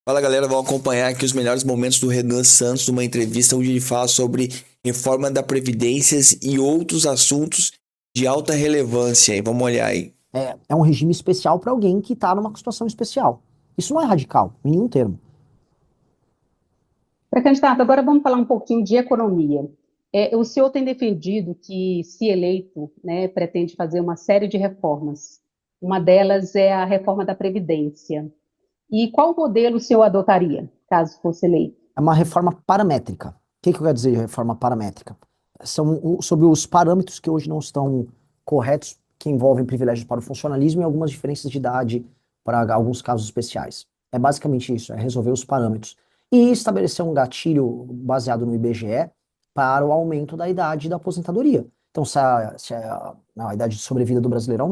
Fala galera, vamos acompanhar aqui os melhores momentos do Renan Santos numa entrevista onde ele fala sobre reforma da Previdência e outros assuntos de alta relevância. E vamos olhar aí. É um regime especial para alguém que está numa situação especial. Isso não é radical, em nenhum termo. Pré-candidato, agora vamos falar um pouquinho de economia. O senhor tem defendido que, se eleito, né, pretende fazer uma série de reformas. Uma delas é a reforma da Previdência. E qual modelo o senhor adotaria, caso fosse eleito? É uma reforma paramétrica. O que eu quero dizer de reforma paramétrica? São sobre os parâmetros que hoje não estão corretos, que envolvem privilégios para o funcionalismo e algumas diferenças de idade para alguns casos especiais. É basicamente isso, é resolver os parâmetros. E estabelecer um gatilho baseado no IBGE para o aumento da idade da aposentadoria. Então, se a idade de sobrevida do brasileiro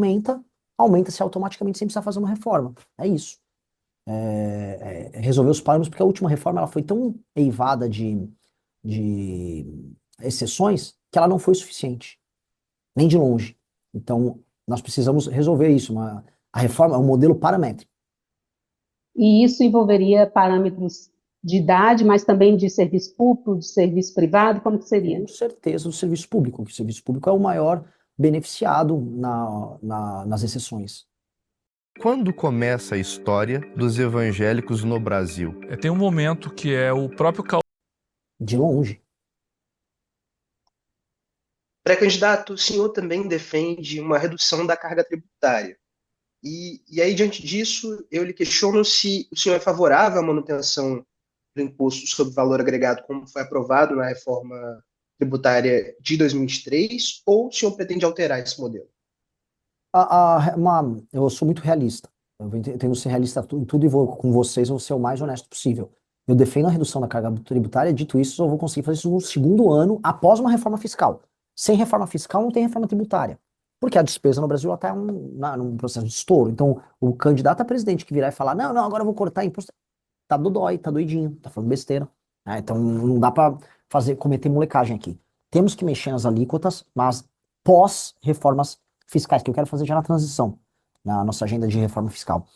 aumenta-se automaticamente sem precisar fazer uma reforma. É isso. Resolver os parâmetros, porque a última reforma ela foi tão eivada de exceções que ela não foi suficiente, nem de longe. Então, nós precisamos resolver isso. A reforma é um modelo paramétrico. E isso envolveria parâmetros de idade, mas também de serviço público, de serviço privado, como que seria? Com certeza do serviço público, que o serviço público é o maior beneficiado nas exceções. Quando começa a história dos evangélicos no Brasil? Tem um momento que é o próprio De longe. Pré-candidato, o senhor também defende uma redução da carga tributária. E aí, diante disso, eu lhe questiono se o senhor é favorável à manutenção do imposto sobre valor agregado, como foi aprovado na reforma tributária de 2023, ou o senhor pretende alterar esse modelo? Eu sou muito realista. Tento ser realista em tudo e vou com vocês, vou ser o mais honesto possível. Eu defendo a redução da carga tributária, dito isso, eu vou conseguir fazer isso no segundo ano após uma reforma fiscal. Sem reforma fiscal não tem reforma tributária. Porque a despesa no Brasil está num processo de estouro. Então, o candidato a presidente que virar e falar, não, não, agora eu vou cortar imposto, tá dodói, tá doidinho, tá falando besteira. Então, não dá para cometer molecagem aqui. Temos que mexer nas alíquotas, mas pós-reformas fiscais, que eu quero fazer já na transição, na nossa agenda de reforma fiscal.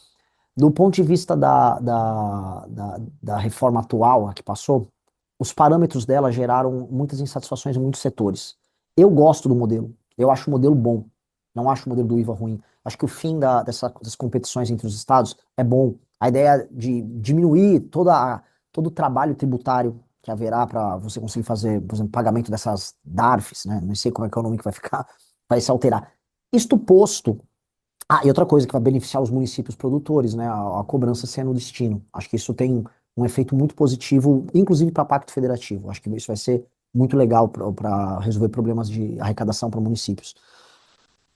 Do ponto de vista da reforma atual, a que passou, os parâmetros dela geraram muitas insatisfações em muitos setores. Eu gosto do modelo, eu acho o modelo bom, não acho o modelo do IVA ruim. Acho que o fim das competições entre os estados é bom. A ideia de diminuir todo o trabalho tributário que haverá para você conseguir fazer, por exemplo, pagamento dessas DARFs, né? Não sei como é que é o nome que vai ficar, vai se alterar. Isto posto. E outra coisa que vai beneficiar os municípios produtores, né? A cobrança ser no destino. Acho que isso tem um efeito muito positivo, inclusive para Pacto Federativo. Acho que isso vai ser muito legal para resolver problemas de arrecadação para municípios.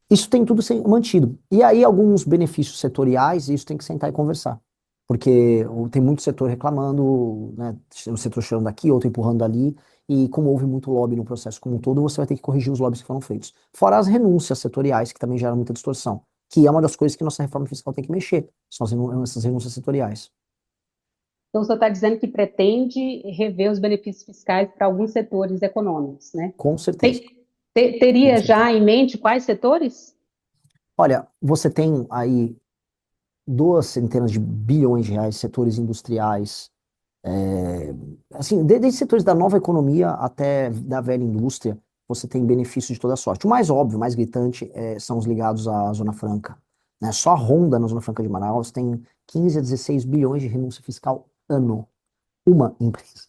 Isso tem tudo ser mantido. E aí, alguns benefícios setoriais, isso tem que sentar e conversar. Porque tem muito setor reclamando, né? Um setor chorando daqui, outro empurrando dali. E como houve muito lobby no processo como um todo, você vai ter que corrigir os lobbies que foram feitos. Fora as renúncias setoriais, que também geram muita distorção. Que é uma das coisas que nossa reforma fiscal tem que mexer. São essas renúncias setoriais. Então, o senhor está dizendo que pretende rever os benefícios fiscais para alguns setores econômicos, né? Com certeza. Com Teria certeza. já em mente quais setores? Olha, você tem aí 2 centenas de bilhões de reais, setores industriais, assim, desde setores da nova economia até da velha indústria, você tem benefícios de toda sorte. O mais óbvio, o mais gritante, são os ligados à Zona Franca, né? Só a Honda na Zona Franca de Manaus tem 15 a 16 bilhões de renúncia fiscal ano. Uma empresa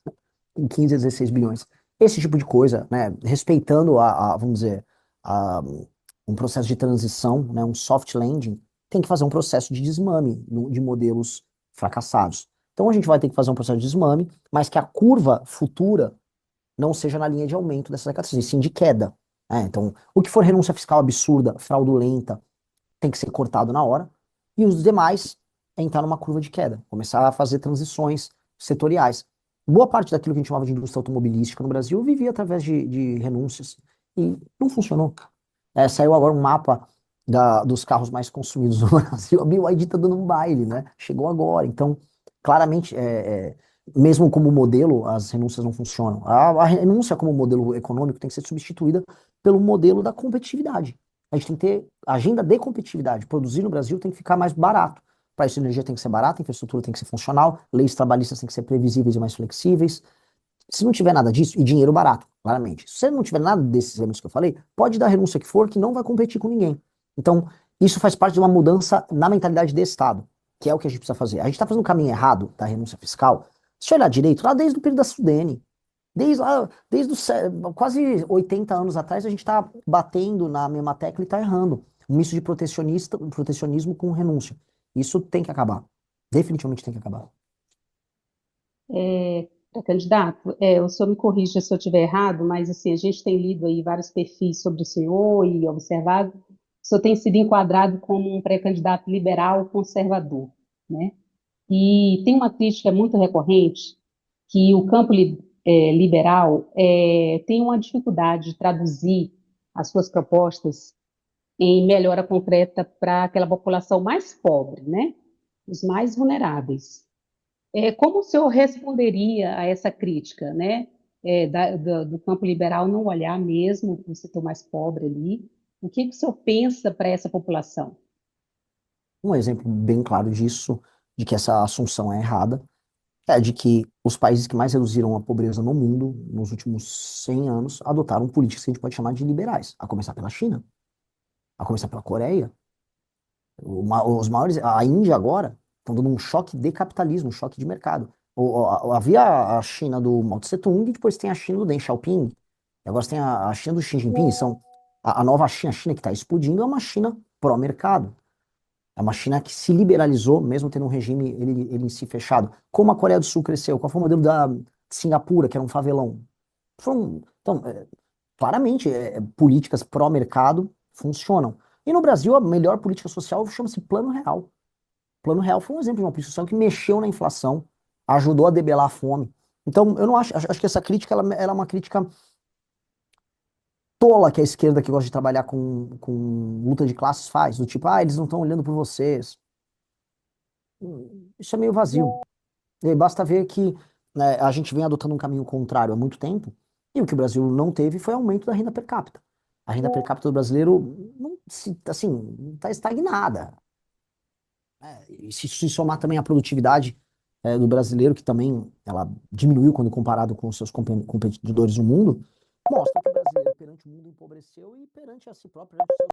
em 15 a 16 bilhões. Esse tipo de coisa, né, respeitando vamos dizer, a- um processo de transição, né, um soft landing, tem que fazer um processo de desmame de modelos fracassados. Então a gente vai ter que fazer um processo de desmame, mas que a curva futura não seja na linha de aumento dessas arrecadações, e sim de queda. Então, o que for renúncia fiscal absurda, fraudulenta, tem que ser cortado na hora, e os demais entrar numa curva de queda, começar a fazer transições setoriais. Boa parte daquilo que a gente chamava de indústria automobilística no Brasil vivia através de renúncias, e não funcionou. Saiu agora um mapa dos carros mais consumidos no Brasil, a BYD está dando um baile, né? Chegou agora, então, claramente, mesmo como modelo, as renúncias não funcionam. A renúncia como modelo econômico tem que ser substituída pelo modelo da competitividade. A gente tem que ter agenda de competitividade. Produzir no Brasil tem que ficar mais barato. Para isso, a energia tem que ser barata, a infraestrutura tem que ser funcional, leis trabalhistas têm que ser previsíveis e mais flexíveis. Se não tiver nada disso, e dinheiro barato, claramente. Se você não tiver nada desses elementos que eu falei, pode dar a renúncia que for, que não vai competir com ninguém. Então, isso faz parte de uma mudança na mentalidade do Estado, que é o que a gente precisa fazer. A gente está fazendo o caminho errado da renúncia fiscal. Se você olhar direito, lá desde o período da Sudene, quase 80 anos atrás, a gente está batendo na mesma tecla e está errando. Um misto de protecionismo com renúncia. Isso tem que acabar. Definitivamente tem que acabar. Candidato, o senhor me corrija se eu estiver errado, mas assim, a gente tem lido aí vários perfis sobre o senhor e observado, o senhor tem sido enquadrado como um pré-candidato liberal conservador, né? E tem uma crítica muito recorrente que o campo liberal tem uma dificuldade de traduzir as suas propostas em melhora concreta para aquela população mais pobre, né? Os mais vulneráveis. Como o senhor responderia a essa crítica, né? Do campo liberal não olhar mesmo para o setor mais pobre ali? O que o senhor pensa para essa população? Um exemplo bem claro disso, de que essa assunção é errada, é de que os países que mais reduziram a pobreza no mundo nos últimos 100 anos adotaram políticas que a gente pode chamar de liberais, a começar pela China, a começar pela Coreia. Os maiores, a Índia agora, estão dando um choque de capitalismo, um choque de mercado. Havia a China do Mao Tse Tung, e depois tem a China do Deng Xiaoping, e agora tem a China do Xi Jinping. A nova China, a China que está explodindo, é uma China pró-mercado. É uma China que se liberalizou, mesmo tendo um regime ele em si fechado. Como a Coreia do Sul cresceu? Qual foi o modelo da Singapura, que era um favelão? Então, claramente, políticas pró-mercado funcionam. E no Brasil, a melhor política social chama-se Plano Real. Plano Real foi um exemplo de uma política social que mexeu na inflação, ajudou a debelar a fome. Então, eu não acho que essa crítica ela é uma crítica tola que a esquerda que gosta de trabalhar com luta de classes faz, do tipo, eles não estão olhando por vocês. Isso é meio vazio. E aí basta ver que, né, a gente vem adotando um caminho contrário há muito tempo, e o que o Brasil não teve foi aumento da renda per capita. A renda per capita do brasileiro não, assim, está estagnada. E se somar também a produtividade do brasileiro, que também ela diminuiu quando comparado com os seus competidores no mundo, mostra que o brasileiro perante o mundo empobreceu e perante a si próprio, perante